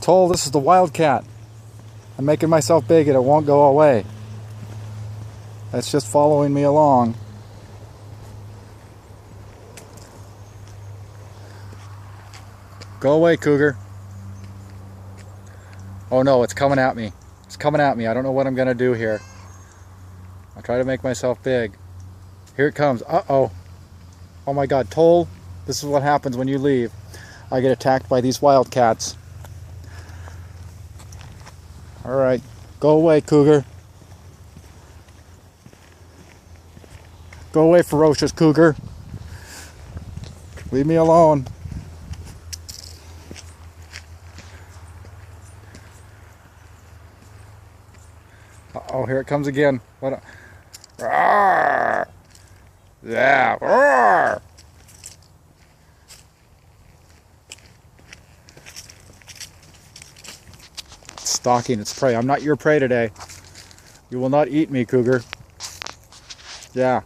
Toll, this is the wildcat. I'm making myself big and it won't go away. It's just following me along. Go away, cougar. Oh no, it's coming at me. It's coming at me. I don't know what I'm gonna do here. I'll try to make myself big. Here it comes. Uh-oh. Oh my God, Toll, this is what happens when you leave. I get attacked by these wildcats. Alright, go away, cougar. Go away, ferocious cougar. Leave me alone. Uh-oh, here it comes again. What a... Roar! Yeah, roar! It's stalking its prey. I'm not your prey today. You will not eat me, cougar. Yeah.